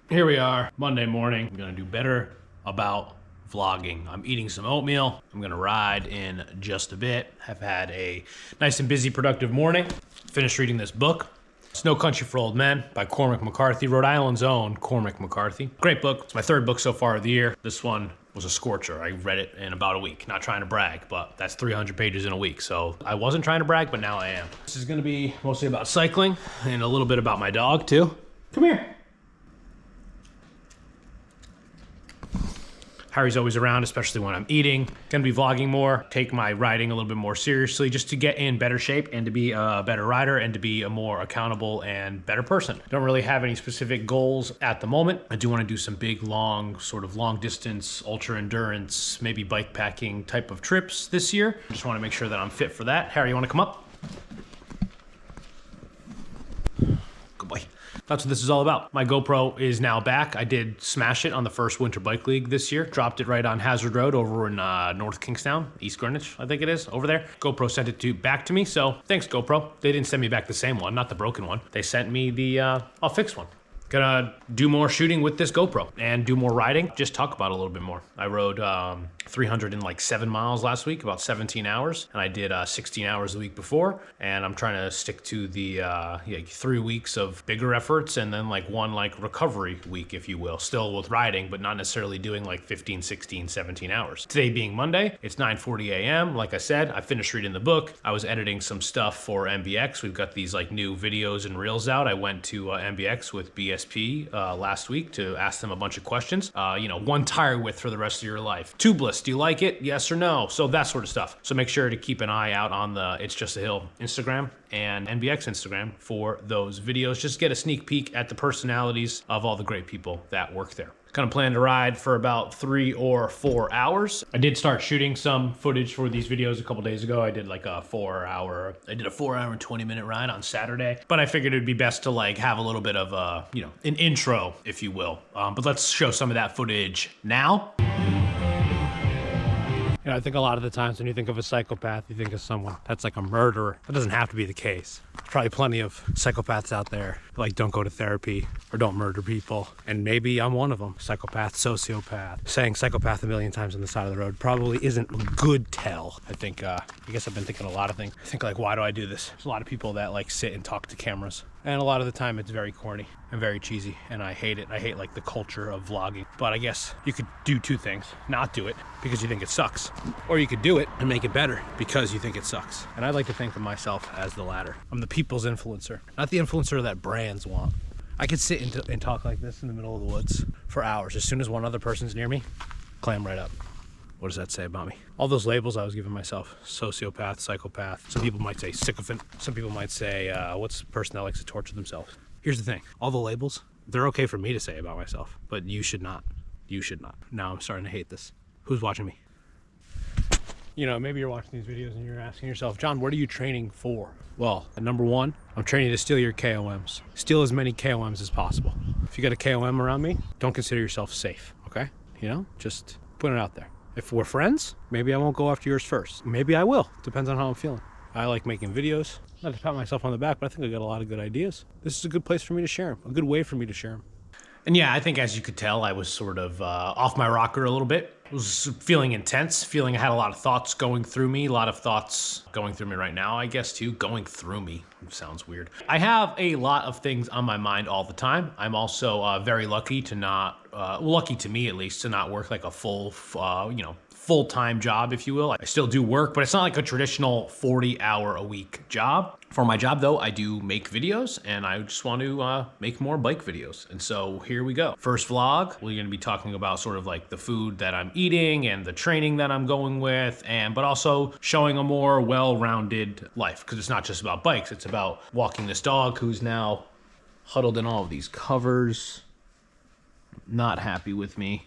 Here we are, Monday morning. I'm gonna do better about vlogging. I'm eating some oatmeal. I'm gonna ride in just a bit. I've had a nice and busy, productive morning. Finished reading this book, It's No Country for Old Men by Cormac McCarthy, Rhode Island's own Cormac McCarthy. Great book. It's my third book so far of the year. This one was a scorcher. I read it in about a week. Not trying to brag, but that's 300 pages in a week. So I wasn't trying to brag, but now I am. This is gonna be mostly about cycling and a little bit about my dog too. Come here. Harry's always around, especially when I'm eating. Gonna be vlogging more, take my riding a little bit more seriously, just to get in better shape and to be a better rider and to be a more accountable and better person. Don't really have any specific goals at the moment. I do wanna do some big, long, sort of long distance, ultra endurance, maybe bike packing type of trips this year. Just wanna make sure that I'm fit for that. Harry, you wanna come up? Good boy. That's what this is all about. My GoPro is now back. I did smash it on the first Winter Bike League this year. Dropped it right on Hazard Road over in North Kingstown, East Greenwich, I think it is, over there. GoPro sent it back to me, so thanks GoPro. They didn't send me back the same one, not the broken one. They sent me the all fixed one. Gonna do more shooting with this GoPro and do more riding. Just talk about it a little bit more. I rode 307 miles last week, about 17 hours. And I did 16 hours the week before. And I'm trying to stick to the 3 weeks of bigger efforts and then one recovery week, if you will. Still with riding, but not necessarily doing 15, 16, 17 hours. Today being Monday, it's 9:40 a.m. Like I said, I finished reading the book. I was editing some stuff for MBX. We've got these new videos and reels out. I went to MBX with BSP last week to ask them a bunch of questions. One tire width for the rest of your life. Tubeless, do you like it? Yes or no? So that sort of stuff. So make sure to keep an eye out on the It's Just a Hill Instagram and MBX Instagram for those videos. Just get a sneak peek at the personalities of all the great people that work there. Kind of plan to ride for about 3 or 4 hours. I did start shooting some footage for these videos a couple days ago. I did a 4 hour and 20-minute ride on Saturday, but I figured it'd be best to have a little bit of an intro, if you will. But let's show some of that footage now. I think a lot of the times when you think of a psychopath, you think of someone that's a murderer. That doesn't have to be the case. There's probably plenty of psychopaths out there who don't go to therapy or don't murder people. And maybe I'm one of them. Psychopath, sociopath. Saying psychopath a million times on the side of the road probably isn't a good tell. I guess I've been thinking a lot of things. I think why do I do this? There's a lot of people that sit and talk to cameras. And a lot of the time it's very corny and very cheesy, and I hate it. I hate the culture of vlogging. But I guess you could do two things. Not do it because you think it sucks. Or you could do it and make it better because you think it sucks. And I'd like to think of myself as the latter. I'm the people's influencer, not the influencer that brands want. I could sit and talk like this in the middle of the woods for hours. As soon as one other person's near me, clam right up. What does that say about me? All those labels I was giving myself, sociopath, psychopath. Some people might say sycophant. Some people might say, what's the person that likes to torture themselves? Here's the thing, all the labels, they're okay for me to say about myself, but you should not. You should not. Now I'm starting to hate this. Who's watching me? Maybe you're watching these videos and you're asking yourself, John, what are you training for? Well, number one, I'm training to steal your KOMs. Steal as many KOMs as possible. If you got a KOM around me, don't consider yourself safe, okay? Just put it out there. If we're friends, maybe I won't go after yours first. Maybe I will. Depends on how I'm feeling. I like making videos. Not to pat myself on the back, but I think I got a lot of good ideas. This is a good place for me to share them. A good way for me to share them. And yeah, I think as you could tell, I was sort of off my rocker a little bit. I was feeling intense, feeling I had a lot of thoughts going through me. A lot of thoughts going through me right now, I guess, too. Going through me. Sounds weird. I have a lot of things on my mind all the time. I'm also very lucky to not, lucky to me at least, to not work a full, full-time job, if you will. I still do work, but it's not a traditional 40-hour-a-week job. For my job, though, I do make videos, and I just want to make more bike videos. And so here we go. First vlog, we're going to be talking about sort of the food that I'm eating and the training that I'm going with, but also showing a more well-rounded life, because it's not just about bikes. It's about walking this dog who's now huddled in all of these covers, not happy with me.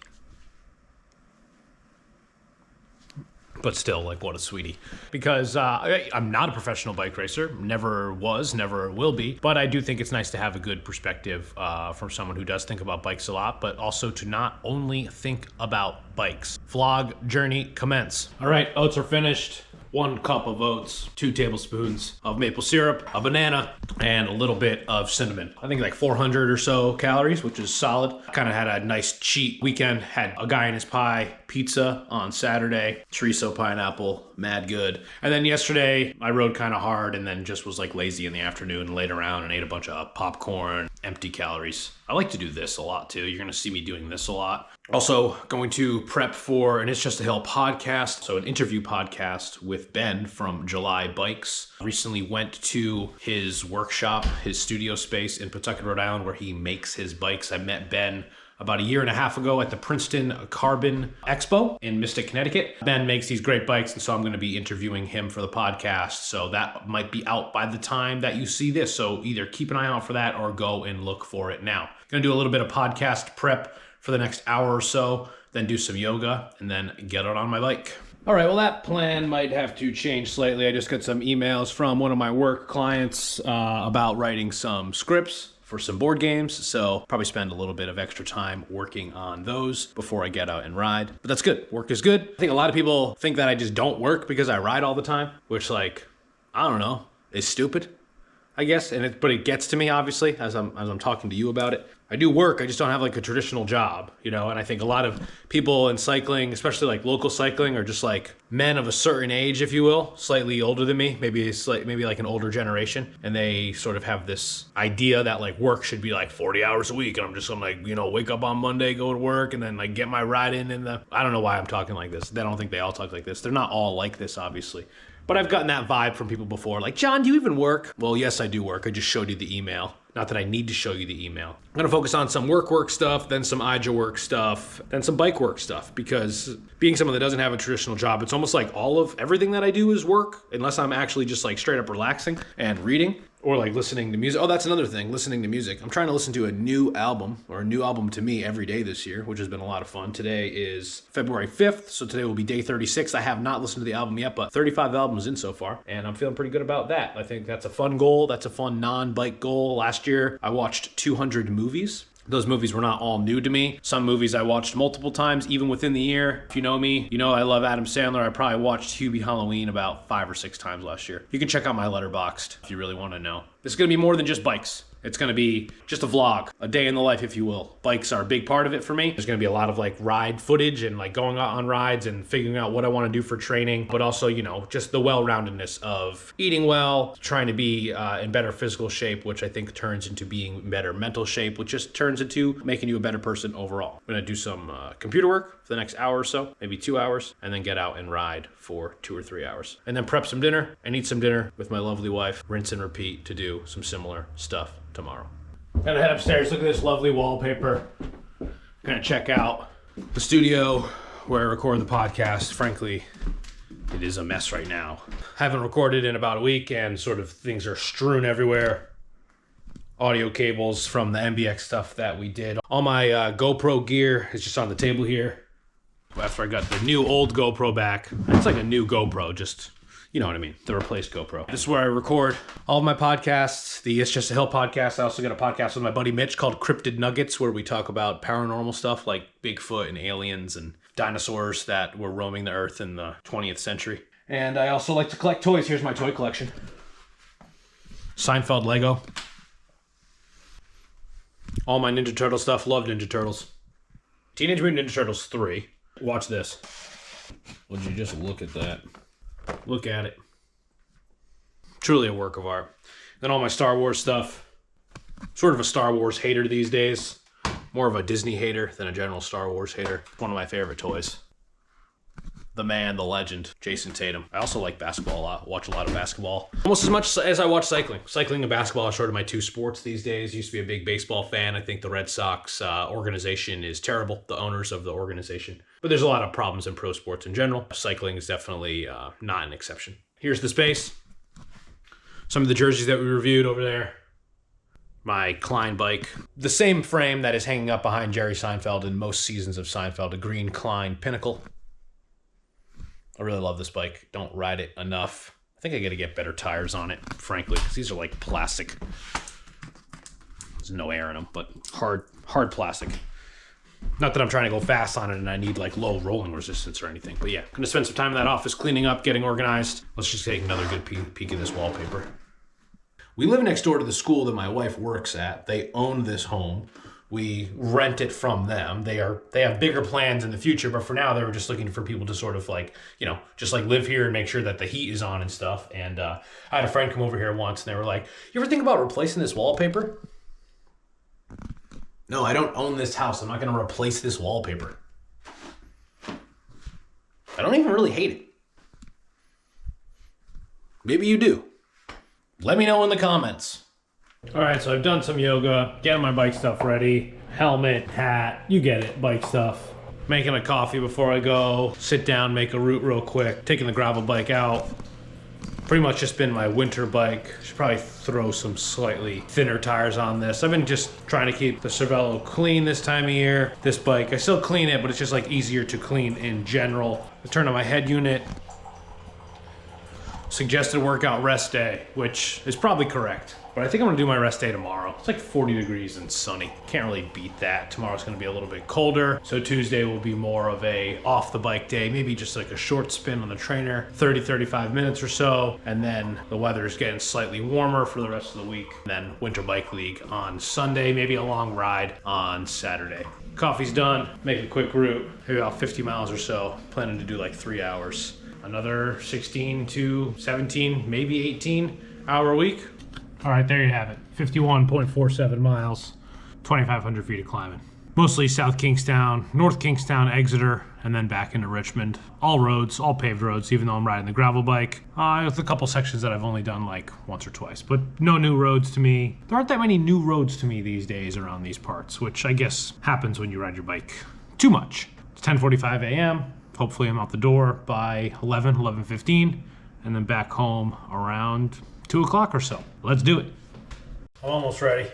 But still, what a sweetie. Because I'm not a professional bike racer, never was, never will be, but I do think it's nice to have a good perspective from someone who does think about bikes a lot, but also to not only think about bikes. Vlog journey commence. All right, oats are finished. 1 cup of oats, 2 tablespoons of maple syrup, a banana, and a little bit of cinnamon. I think like 400 or so calories, which is solid. Kind of had a nice cheat weekend. Had a guy in his pie pizza on Saturday, chorizo pineapple, mad good. And then yesterday I rode kind of hard and then just was like lazy in the afternoon and laid around and ate a bunch of popcorn, empty calories. I like to do this a lot too. You're going to see me doing this a lot. Also going to prep for an It's Just a Hill podcast. So an interview podcast with Ben from July Bikes. Recently went to his workshop, his studio space in Pawtucket, Rhode Island, where he makes his bikes. I met Ben about a year and a half ago at the Princeton Carbon Expo in Mystic, Connecticut. Ben makes these great bikes, and so I'm going to be interviewing him for the podcast. So that might be out by the time that you see this. So either keep an eye out for that or go and look for it now. Going to do a little bit of podcast prep for the next hour or so, then do some yoga, and then get out on my bike. All right, well, that plan might have to change slightly. I just got some emails from one of my work clients about writing some scripts for some board games, so probably spend a little bit of extra time working on those before I get out and ride. But that's good. Work is good. I think a lot of people think that I just don't work because I ride all the time, which, like, I don't know, is stupid, I guess. But it gets to me, obviously, as I'm talking to you about it. I do work, I just don't have like a traditional job, you know, and I think a lot of people in cycling, especially like local cycling, are just like men of a certain age, if you will, slightly older than me, maybe like an older generation, and they sort of have this idea that like work should be like 40 hours a week, and I'm just gonna like, you know, wake up on Monday, go to work, and then like get my ride in the, I don't know why I'm talking like this. I don't think they all talk like this. They're not all like this, obviously. But I've gotten that vibe from people before, like, John, do you even work? Well, yes, I do work. I just showed you the email. Not that I need to show you the email. I'm gonna focus on some work stuff, then some IJA work stuff, then some bike work stuff, because being someone that doesn't have a traditional job, it's almost like everything that I do is work, unless I'm actually just like straight up relaxing and reading. Or like listening to music. Oh, that's another thing, listening to music. I'm trying to listen to a new album to me every day this year, which has been a lot of fun. Today is February 5th, so today will be day 36. I have not listened to the album yet, but 35 albums in so far, and I'm feeling pretty good about that. I think that's a fun goal. That's a fun non-bike goal. Last year, I watched 200 movies. Those movies were not all new to me. Some movies I watched multiple times, even within the year. If you know me, you know I love Adam Sandler. I probably watched Hubie Halloween about 5 or 6 times last year. You can check out my Letterboxd if you really want to know. This is going to be more than just bikes. It's going to be just a vlog, a day in the life, if you will. Bikes are a big part of it for me. There's going to be a lot of like ride footage and like going out on rides and figuring out what I want to do for training, but also, you know, just the well-roundedness of eating well, trying to be in better physical shape, which I think turns into being in better mental shape, which just turns into making you a better person overall. I'm going to do some computer work for the next hour or so, maybe 2 hours, and then get out and ride for 2 or 3 hours. And then prep some dinner and eat some dinner with my lovely wife, rinse and repeat to do some similar stuff tomorrow. Gonna head upstairs, look at this lovely wallpaper. Gonna check out the studio where I record the podcast. Frankly, it is a mess right now. Haven't recorded in about a week and sort of things are strewn everywhere. Audio cables from the MBX stuff that we did. All my GoPro gear is just on the table here. After I got the new old GoPro back. It's like a new GoPro, just, you know what I mean, the replaced GoPro. This is where I record all of my podcasts, the It's Just a Hill podcast. I also got a podcast with my buddy Mitch called Cryptid Nuggets, where we talk about paranormal stuff like Bigfoot and aliens and dinosaurs that were roaming the earth in the 20th century. And I also like to collect toys. Here's my toy collection. Seinfeld Lego. All my Ninja Turtle stuff. Love Ninja Turtles. Teenage Mutant Ninja Turtles 3. Watch this. Would you just look at that? Look at it. Truly a work of art. Then all my Star Wars stuff. Sort of a Star Wars hater these days. More of a Disney hater than a general Star Wars hater. One of my favorite toys. The man, the legend, Jason Tatum. I also like basketball a lot. Watch a lot of basketball. Almost as much as I watch cycling. Cycling and basketball are sort of my 2 sports these days. Used to be a big baseball fan. I think the Red Sox organization is terrible. The owners of the organization. But there's a lot of problems in pro sports in general. Cycling is definitely not an exception. Here's the space. Some of the jerseys that we reviewed over there. My Klein bike. The same frame that is hanging up behind Jerry Seinfeld in most seasons of Seinfeld. A green Klein Pinnacle. I really love this bike. Don't ride it enough. I think I got to get better tires on it, frankly, because these are like plastic. There's no air in them, but hard plastic. Not that I'm trying to go fast on it and I need like low rolling resistance or anything, but yeah, gonna spend some time in that office cleaning up, getting organized. Let's just take another good peek at this wallpaper. We live next door to the school that my wife works at. They own this home. We rent it from them. They have bigger plans in the future, but for now they were just looking for people to sort of like, you know, just like live here and make sure that the heat is on and stuff. And I had a friend come over here once and they were like, you ever think about replacing this wallpaper? No, I don't own this house. I'm not gonna replace this wallpaper. I don't even really hate it. Maybe you do. Let me know in the comments. All right, so I've done some yoga, getting my bike stuff ready. Helmet, hat, you get it, bike stuff. Making a coffee before I go, sit down, make a route real quick, taking the gravel bike out. Pretty much just been my winter bike. Should probably throw some slightly thinner tires on this. I've been just trying to keep the Cervelo clean this time of year. This bike, I still clean it, but it's just like easier to clean in general. I turned on my head unit. Suggested workout rest day, which is probably correct. But I think I'm gonna do my rest day tomorrow. It's like 40 degrees and sunny. Can't really beat that. Tomorrow's gonna be a little bit colder. So Tuesday will be more of a off the bike day, maybe just like a short spin on the trainer, 30, 35 minutes or so. And then the weather is getting slightly warmer for the rest of the week. And then Winter Bike League on Sunday, maybe a long ride on Saturday. Coffee's done, make a quick route, maybe about 50 miles or so. Planning to do like 3 hours. Another 16 to 17, maybe 18 hour week. All right, there you have it. 51.47 miles, 2,500 feet of climbing. Mostly South Kingstown, North Kingstown, Exeter, and then back into Richmond. All roads, all paved roads, even though I'm riding the gravel bike. There's a couple sections that I've only done like once or twice, but no new roads to me. There aren't that many new roads to me these days around these parts, which I guess happens when you ride your bike too much. It's 10:45 a.m. Hopefully I'm out the door by 11:15, and then back home around 2 o'clock or so. Let's do it. I'm almost ready.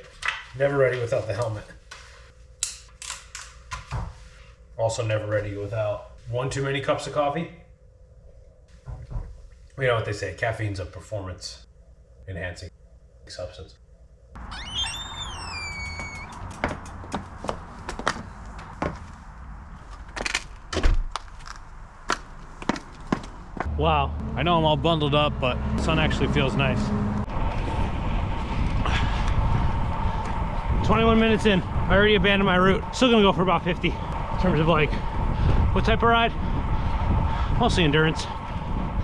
Never ready without the helmet. Also never ready without one too many cups of coffee. You know what they say, caffeine's a performance enhancing substance. Wow, I know I'm all bundled up, but the sun actually feels nice. 21 minutes in, I already abandoned my route. Still gonna go for about 50 in terms of like, what type of ride? Mostly endurance.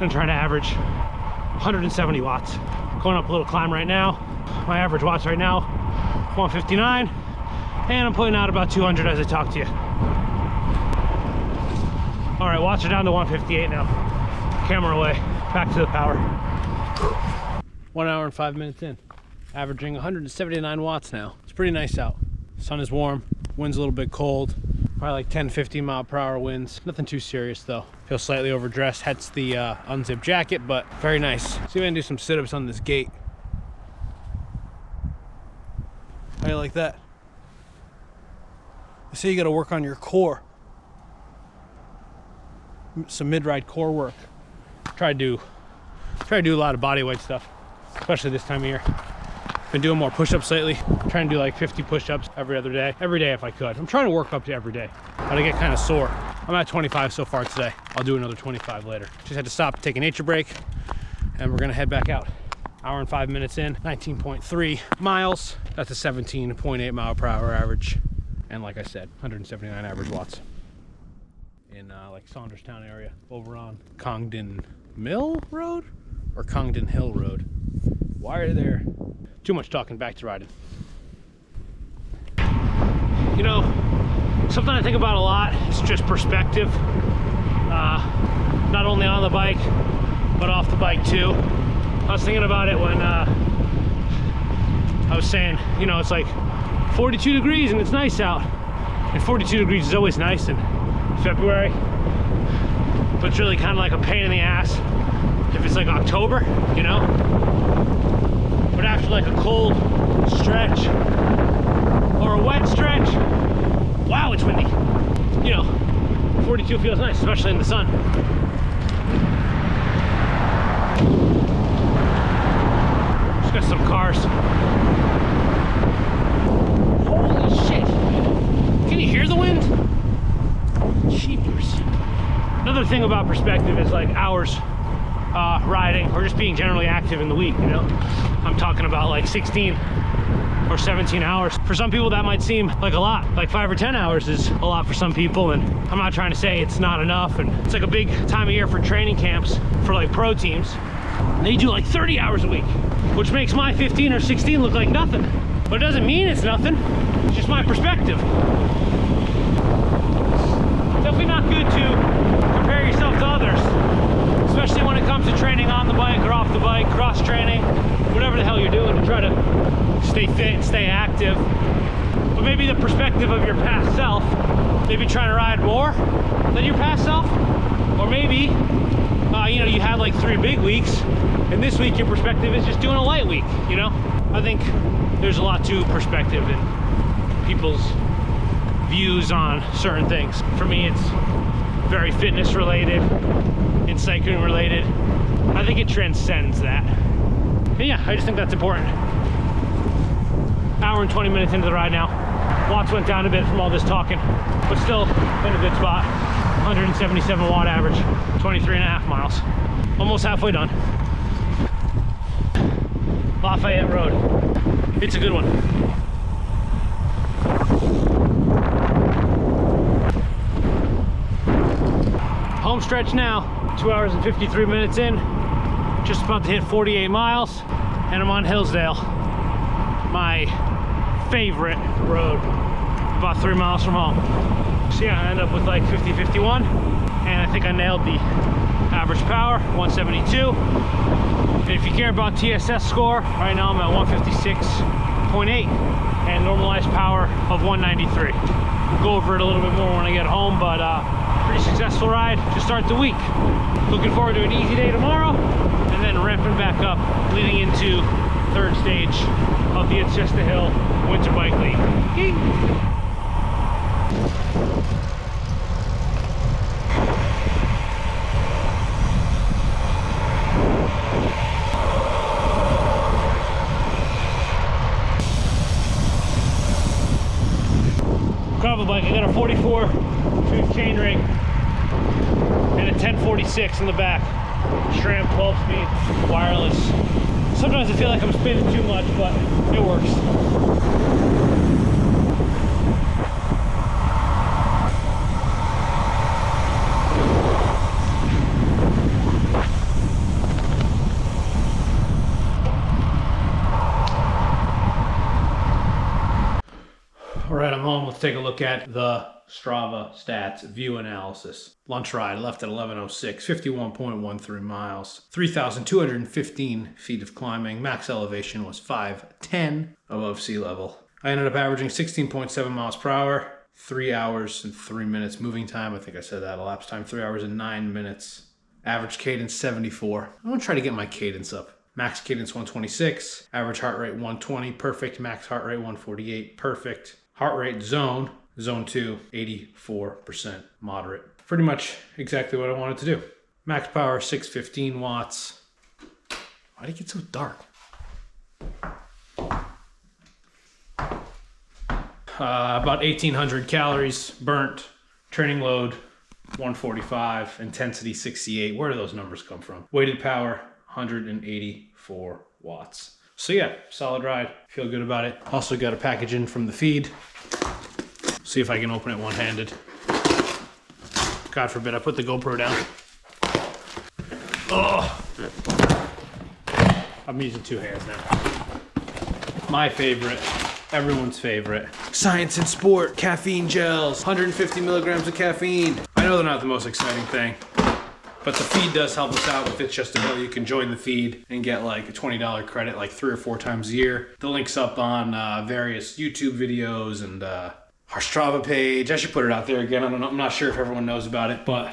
Gonna try to average 170 watts. Going up a little climb right now. My average watts right now, 159, and I'm putting out about 200 as I talk to you. All right, watts are down to 158 now. Camera away, back to the power. 1 hour and 5 minutes in, averaging 179 watts now. It's pretty nice out. Sun is warm, wind's a little bit cold, probably like 10-15 mile per hour winds. Nothing too serious though. Feel slightly overdressed, hence the unzipped jacket, but very nice. See if I can do some sit-ups on this gate. How do you like that? They say you gotta work on your core. Some mid-ride core work. Try to do a lot of body weight stuff, especially this time of year. Been doing more push-ups lately. Trying to do like 50 push-ups every day if I could. I'm trying to work up to every day, but I get kind of sore. I'm at 25 so far today. I'll do another 25 later. Just had to stop, take a nature break, and we're gonna head back out. Hour and 5 minutes in, 19.3 miles. That's a 17.8 mile per hour average. And like I said, 179 average watts. In like Saunderstown area, over on Congdon Mill Road or Congdon Hill Road. Why are there too much talking, back to riding? You know, something I think about a lot is just perspective. Not only on the bike, but off the bike too. I was thinking about it when I was saying, you know, it's like 42 degrees and it's nice out. And 42 degrees is always nice in February, but it's really kind of like a pain in the ass if it's like October, you know? But after like a cold stretch or a wet stretch, wow, it's windy. You know, 42 feels nice, especially in the sun. Just got some cars. Holy shit. Can you hear the wind? another thing about perspective is like hours riding or just being generally active in the week, you know? I'm talking about like 16 or 17 hours. For some people that might seem like a lot. Like 5 or 10 hours is a lot for some people, and I'm not trying to say it's not enough. And it's like a big time of year for training camps for like pro teams. They do like 30 hours a week, which makes my 15 or 16 look like nothing. But it doesn't mean it's nothing. It's just my perspective. Definitely not good to compare yourself to others, especially when it comes to training on the bike or off the bike, cross training, whatever the hell you're doing to try to stay fit and stay active. But maybe the perspective of your past self, maybe trying to ride more than your past self, or maybe you know, you had like 3 big weeks and this week your perspective is just doing a light week, you know? I think there's a lot to perspective and people's views on certain things. For me, it's very fitness related and cycling related. I think it transcends that. And yeah, I just think that's important. Hour and 20 minutes into the ride now. Watts went down a bit from all this talking, but still in a good spot. 177 watt average, 23.5 miles. Almost halfway done. Lafayette Road. It's a good one. Home stretch now, 2 hours and 53 minutes in. Just about to hit 48 miles, and I'm on Hillsdale, my favorite road, about 3 miles from home. So yeah, I end up with like 50-51, and I think I nailed the average power, 172. And if you care about TSS score, right now I'm at 156.8, and normalized power of 193. Go over it a little bit more when I get home, but pretty successful ride to start the week. Looking forward to an easy day tomorrow, and then ramping back up, leading into third stage of the It's Just a Hill Winter Bike League. Yee. Gravel bike, I got a 44 tooth chainring and a 1046 in the back. SRAM 12-speed wireless. Sometimes I feel like I'm spinning too much, but it works. All right, I'm home. Let's take a look at the Strava stats view analysis. Lunch ride left at 11:06, 51.13 miles, 3,215 feet of climbing. Max elevation was 510 above sea level. I ended up averaging 16.7 miles per hour, 3 hours and 3 minutes moving time. I think I said that. Elapsed time 3 hours and 9 minutes. Average cadence 74. I'm gonna try to get my cadence up. Max cadence 126, average heart rate 120, perfect. Max heart rate 148, perfect. Heart rate zone 2, 84%, moderate. Pretty much exactly what I wanted to do. Max power 615 watts. Why did it get so dark? About 1,800 calories burnt. Training load 145, intensity 68. Where do those numbers come from? Weighted power 184 watts. So yeah, solid ride. Feel good about it. Also got a package in from the feed. See if I can open it one-handed. God forbid I put the GoPro down. Oh, I'm using 2 hands now. My favorite, everyone's favorite. Science and Sport caffeine gels, 150 milligrams of caffeine. I know they're not the most exciting thing, but the feed does help us out with It's Just a Hill. You can join the feed and get like a $20 credit like 3 or 4 times a year. The link's up on various YouTube videos and our Strava page. I should put it out there again. I'm not sure if everyone knows about it, but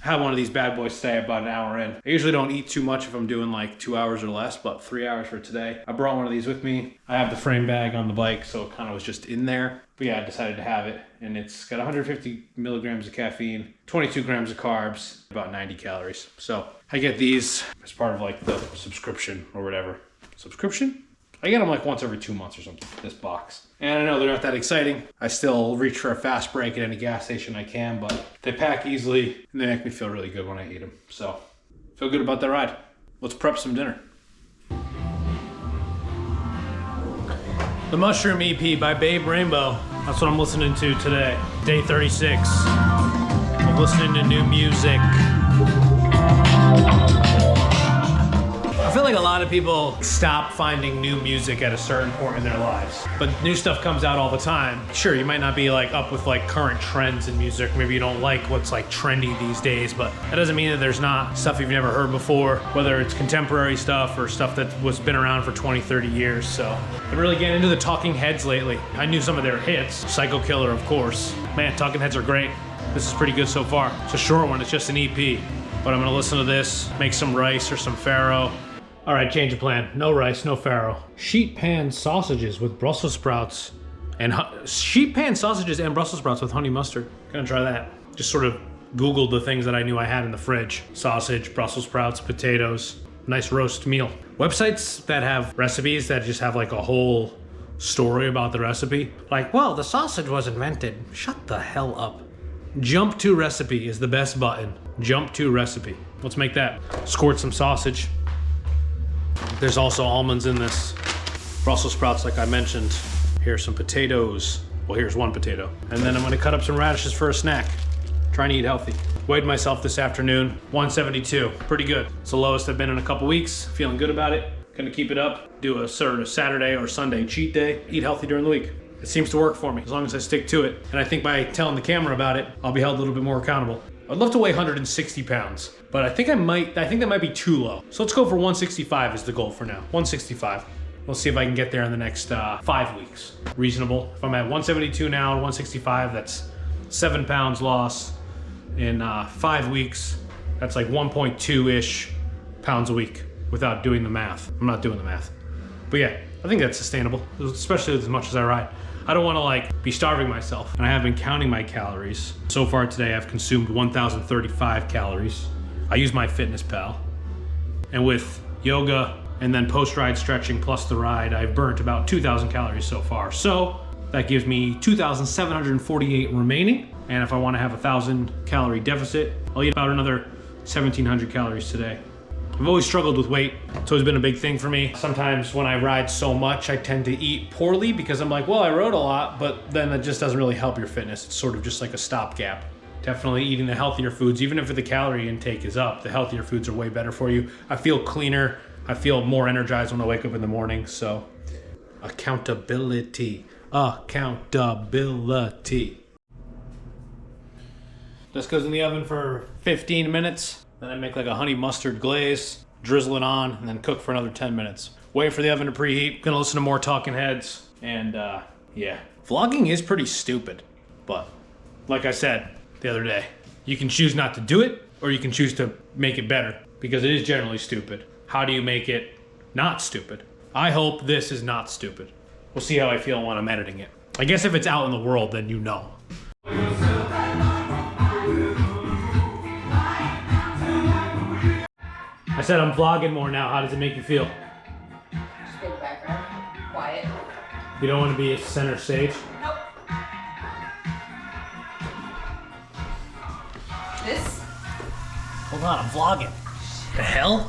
I have one of these bad boys today about an hour in. I usually don't eat too much if I'm doing like 2 hours or less, but 3 hours for today. I brought one of these with me. I have the frame bag on the bike, so it kind of was just in there. But yeah, I decided to have it, and it's got 150 milligrams of caffeine, 22 grams of carbs, about 90 calories. So I get these as part of like the subscription or whatever. Subscription? I get them like once every 2 months or something, this box. And I know they're not that exciting. I still reach for a fast break at any gas station I can, but they pack easily and they make me feel really good when I eat them. So, feel good about that ride. Let's prep some dinner. The Mushroom EP by Babe Rainbow. That's what I'm listening to today. Day 36. I'm listening to new music. I feel like a lot of people stop finding new music at a certain point in their lives. But new stuff comes out all the time. Sure, you might not be like up with like current trends in music. Maybe you don't like what's like trendy these days, but that doesn't mean that there's not stuff you've never heard before, whether it's contemporary stuff or stuff that was been around for 20, 30 years. So I've been really getting into the Talking Heads lately. I knew some of their hits. Psycho Killer, of course. Man, Talking Heads are great. This is pretty good so far. It's a short one, it's just an EP. But I'm gonna listen to this, make some rice or some farro. All right, change of plan. No rice, no farro. Sheet pan sausages with Brussels sprouts and sheet pan sausages and Brussels sprouts with honey mustard. Gonna try that. Just sort of Googled the things that I knew I had in the fridge. Sausage, Brussels sprouts, potatoes, nice roast meal. Websites that have recipes that just have like a whole story about the recipe. Like, well, the sausage was invented. Shut the hell up. Jump to recipe is the best button. Jump to recipe. Let's make that. Squirt some sausage. There's also almonds in this. Brussels sprouts, like I mentioned. Here's some potatoes. Well, here's one potato. And then I'm gonna cut up some radishes for a snack. Trying to eat healthy. Weighed myself this afternoon, 172. Pretty good. It's the lowest I've been in a couple weeks. Feeling good about it. Gonna keep it up. Do a sort of Saturday or Sunday cheat day. Eat healthy during the week. It seems to work for me, as long as I stick to it. And I think by telling the camera about it, I'll be held a little bit more accountable. I'd love to weigh 160 pounds, but I think that might be too low. So let's go for 165 is the goal for now. 165. We'll see if I can get there in the next 5 weeks. Reasonable. If I'm at 172 now, 165, that's 7 pounds loss in 5 weeks. That's like 1.2-ish pounds a week without doing the math. I'm not doing the math. But yeah, I think that's sustainable, especially as much as I ride. I don't want to like be starving myself. And I have been counting my calories. So far today, I've consumed 1,035 calories. I use MyFitnessPal. And with yoga and then post-ride stretching plus the ride, I've burnt about 2,000 calories so far. So that gives me 2,748 remaining. And if I want to have a 1,000 calorie deficit, I'll eat about another 1,700 calories today. I've always struggled with weight. It's always been a big thing for me. Sometimes when I ride so much, I tend to eat poorly because I'm like, well, I rode a lot, but then it just doesn't really help your fitness. It's sort of just like a stopgap. Definitely eating the healthier foods, even if the calorie intake is up, the healthier foods are way better for you. I feel cleaner. I feel more energized when I wake up in the morning. So accountability, accountability. This goes in the oven for 15 minutes. Then I make like a honey mustard glaze, drizzle it on, and then cook for another 10 minutes. Wait for the oven to preheat. Gonna listen to more Talking Heads. And yeah, vlogging is pretty stupid. But like I said the other day, you can choose not to do it, or you can choose to make it better, because it is generally stupid. How do you make it not stupid? I hope this is not stupid. We'll see how I feel when I'm editing it. I guess if it's out in the world, then you know. I said I'm vlogging more now. How does it make you feel? Just go background, quiet. You don't want to be at center stage? Nope. This? Hold on, I'm vlogging. The hell?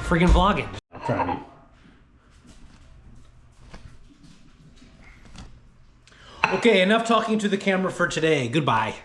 Freaking vlogging. I'm trying to be. Okay, enough talking to the camera for today. Goodbye.